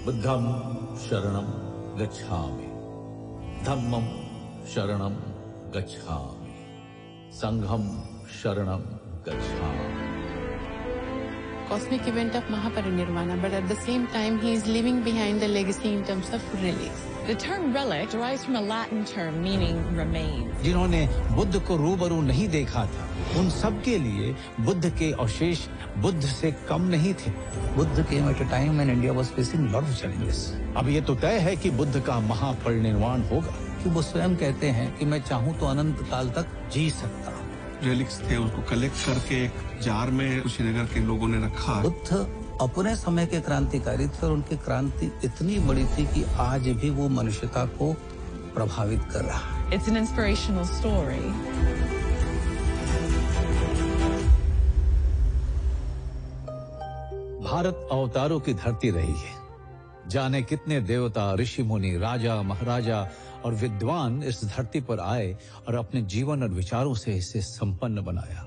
बुद्धं शरणं गच्छामि, धम्मं शरणं गच्छामि, संघं शरणं गच्छामि. Cosmic event of Mahaparinirvana, but at the same time he is leaving behind the legacy in terms of relics. The term relic derives from a Latin term meaning remain. जिन्होंने बुद्ध को रूबरू नहीं देखा था, उन सब के लिए बुद्ध के अवशेष बुद्ध से कम नहीं थे. Buddha came at a time when India was facing lot of challenges. अब ये तो तय है कि बुद्ध का महापरिनिर्वाण होगा. कि वो स्वयं कहते हैं कि मैं चाहूँ तो अनंत काल तक जी सकता हूँ. रेलिक्स थे, उसको कलेक्ट करके एक जार में श्रीनगर के लोगों ने रखा. बुद्ध अपने समय के क्रांतिकारी थे और उनकी क्रांति इतनी बड़ी थी कि आज भी वो मनुष्यता को प्रभावित कर रहा है. It's an inspirational story. Bharat अवतारों की धरती रही है. जाने कितने देवता, ऋषि मुनि, राजा, महाराजा और विद्वान इस धरती पर आए और अपने जीवन और विचारों से इसे संपन्न बनाया.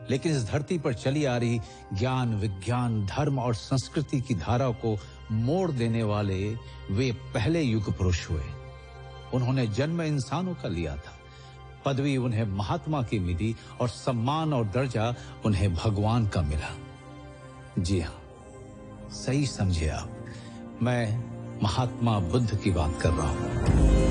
लेकिन इस धरती पर चली आ रही ज्ञान, विज्ञान, धर्म और संस्कृति की धारा को मोड़ देने वाले वे पहले युग पुरुष हुए. उन्होंने जन्म इंसानों का लिया था, पदवी उन्हें महात्मा की मिली और सम्मान और दर्जा उन्हें भगवान का मिला. जी हाँ, सही समझे आप, मैं महात्मा बुद्ध की बात कर रहा हूं.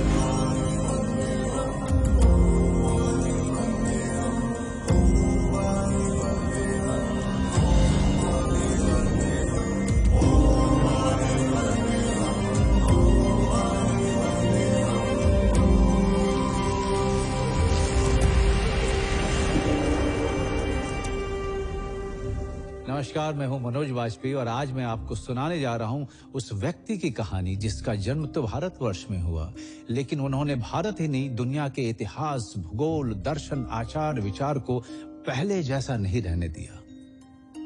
नमस्कार, मैं हूं मनोज वाजपेयी और आज मैं आपको सुनाने जा रहा हूं उस व्यक्ति की कहानी जिसका जन्म तो भारतवर्ष में हुआ, लेकिन उन्होंने भारत ही नहीं, दुनिया के इतिहास, भूगोल, दर्शन, आचार, विचार को पहले जैसा नहीं रहने दिया.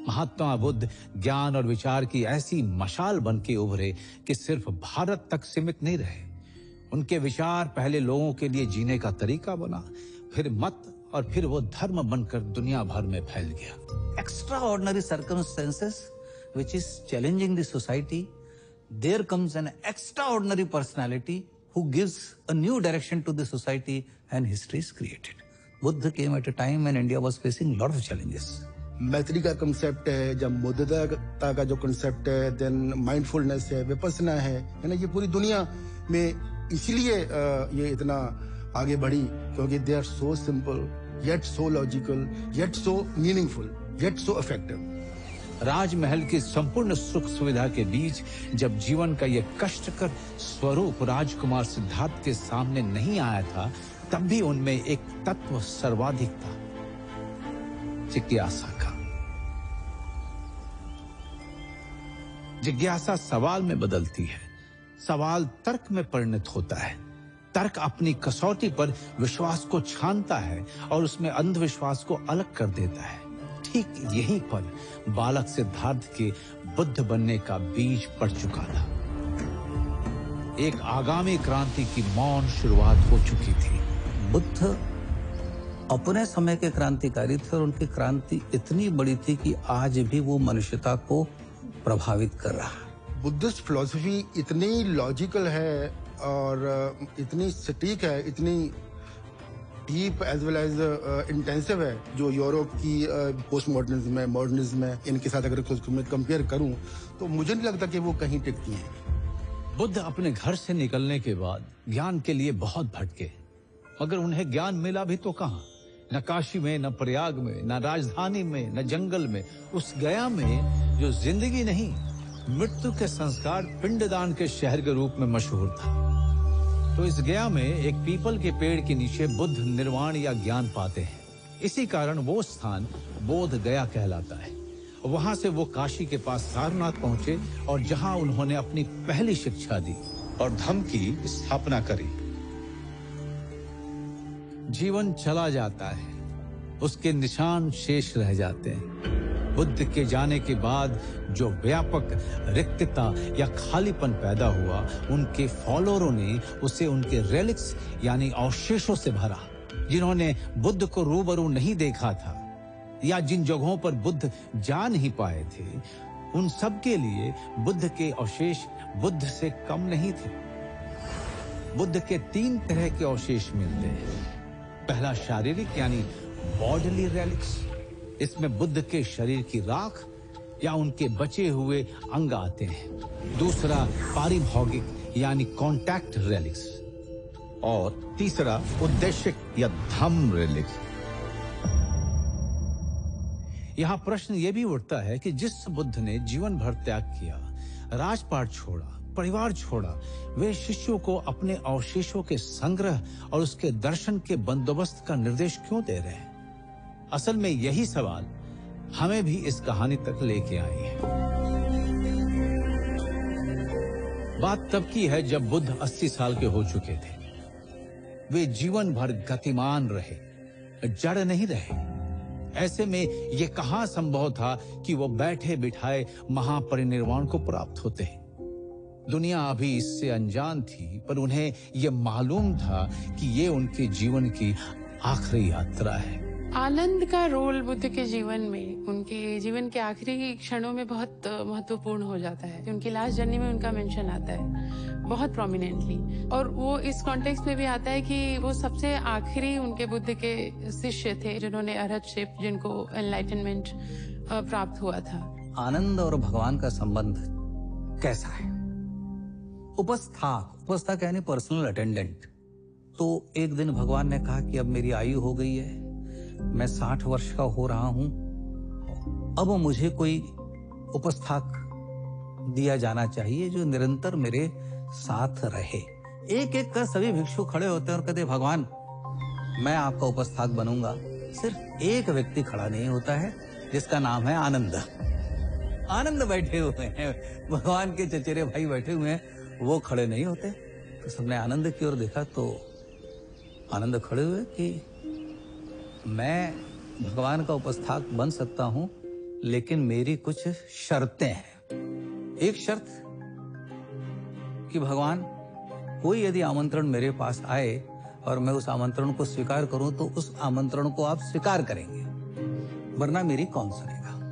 महात्मा बुद्ध ज्ञान और विचार की ऐसी मशाल बन के उभरे कि सिर्फ भारत तक सीमित नहीं रहे. उनके विचार पहले लोगों के लिए जीने का तरीका बना, फिर मत और फिर वो धर्म बनकर दुनिया भर में फैल गया. Extraordinary circumstances which is challenging the society, there comes an extraordinary personality who gives a new direction to the society and history is created. Buddha came at a time when India was facing lot of challenges. मैत्री का concept है, जब मुद्दता का जो concept है, then mindfulness है, विपස්සना है ना, ये पूरी दुनिया में इसलिए ये इतना आगे बढ़ी क्योंकि they are so simple yet so logical, yet so meaningful, yet so effective. राजमहल की संपूर्ण सुख सुविधा के बीच जब जीवन का ये कष्टकर स्वरूप राजकुमार सिद्धार्थ के सामने नहीं आया था, तब भी उनमें एक तत्व सर्वाधिक था, जिज्ञासा का. जिज्ञासा सवाल में बदलती है, सवाल तर्क में परिणत होता है, तर्क अपनी कसौटी पर विश्वास को छानता है और उसमें अंधविश्वास को अलग कर देता है. ठीक यहीं पर बालक सिद्धार्थ के बुद्ध बनने का बीज पड़ चुका था. एक आगामी क्रांति की मौन शुरुआत हो चुकी थी. बुद्ध अपने समय के क्रांतिकारी थे और उनकी क्रांति इतनी बड़ी थी कि आज भी वो मनुष्यता को प्रभावित कर रहा है. बुद्धिस्ट फिलॉसफी इतनी लॉजिकल है और इतनी सटीक है, इतनी deep as well as intensive है, जो यूरोप की पोस्ट मॉडर्निज्म है, मॉडर्निज्म है, इनके साथ अगर उसको मैं कंपेयर करूं तो मुझे नहीं लगता कि वो कहीं टिकती हैं. बुद्ध अपने घर से निकलने के बाद ज्ञान के लिए बहुत भटके, मगर उन्हें ज्ञान मिला भी तो कहां? न काशी में, न प्रयाग में, न राजधानी में, न जंगल में. उस गया में जो जिंदगी नहीं, मृत्यु के संस्कार पिंडदान के शहर के रूप में मशहूर था. तो इस गया में एक पीपल के पेड़ के नीचे बुद्ध निर्वाण या ज्ञान पाते हैं. इसी कारण वो स्थान बोध गया कहलाता है. वहां से वो काशी के पास सारनाथ पहुंचे और जहां उन्होंने अपनी पहली शिक्षा दी और धम्म की स्थापना करी. जीवन चला जाता है, उसके निशान शेष रह जाते हैं. बुद्ध के जाने के बाद जो व्यापक रिक्तता या खालीपन पैदा हुआ, उनके फॉलोअरों ने उसे उनके रेलिक्स यानी अवशेषों से भरा. जिन्होंने बुद्ध को रूबरू नहीं देखा था या जिन जगहों पर बुद्ध जा नहीं पाए थे, उन सब के लिए बुद्ध के अवशेष बुद्ध से कम नहीं थे। बुद्ध के 3 तरह के अवशेष मिलते हैं। पहला शारीरिक यानी बॉडीली रेलिक्स, इसमें बुद्ध के शरीर की राख या उनके बचे हुए अंग आते हैं। दूसरा पारिभौगिक यानी कॉन्टैक्ट रेलिक्स, और तीसरा उद्देश्य या धम्म रेलिक्स। यहां प्रश्न यह भी उठता है कि जिस बुद्ध ने जीवन भर त्याग किया, राजपाट छोड़ा, परिवार छोड़ा, वे शिष्यों को अपने अवशेषों के संग्रह और उसके दर्शन के बंदोबस्त का निर्देश क्यों दे रहे हैं? असल में यही सवाल हमें भी इस कहानी तक लेके आई है। बात तब की है जब बुद्ध 80 साल के हो चुके थे। वे जीवन भर गतिमान रहे, जड़ नहीं रहे। ऐसे में यह कहां संभव था कि वो बैठे बिठाए महापरिनिर्वाण को प्राप्त होते हैं? दुनिया अभी इससे अनजान थी, पर उन्हें यह मालूम था कि ये उनके जीवन की आखिरी यात्रा है। आनंद का रोल बुद्ध के जीवन में, उनके जीवन के आखिरी क्षणों में बहुत महत्वपूर्ण हो जाता है। उनकी लास्ट जर्नी में उनका मेंशन आता है बहुत प्रोमिनेंटली, और वो इस कॉन्टेक्स्ट में भी आता है कि वो सबसे आखिरी उनके बुद्ध के शिष्य थे जिन्होंने अरहतशिप, जिनको एनलाइटनमेंट प्राप्त हुआ था। आनंद और भगवान का संबंध कैसा है? उपस्थाक यानी पर्सनल अटेंडेंट। तो एक दिन भगवान ने कहा कि अब मेरी आयु हो गई है, मैं 60 वर्ष का हो रहा हूं, अब मुझे कोई उपस्थाक दिया जाना चाहिए जो निरंतर मेरे साथ रहे। एक एक कर सभी भिक्षु खड़े होते हैं और कहते, भगवान मैं आपका उपस्थाक बनूंगा। सिर्फ एक व्यक्ति खड़ा नहीं होता है जिसका नाम है आनंद। आनंद बैठे हुए हैं, भगवान के चचेरे भाई बैठे हुए हैं, वो खड़े नहीं होते। तो सबने आनंद की ओर देखा तो आनंद खड़े हुए कि मैं भगवान का उपस्थाक बन सकता हूं, लेकिन मेरी कुछ शर्तें हैं। एक शर्त कि भगवान कोई यदि आमंत्रण मेरे पास आए और मैं उस आमंत्रण को स्वीकार करूं तो उस आमंत्रण को आप स्वीकार करेंगे, वरना मेरी कौन सुनेगा।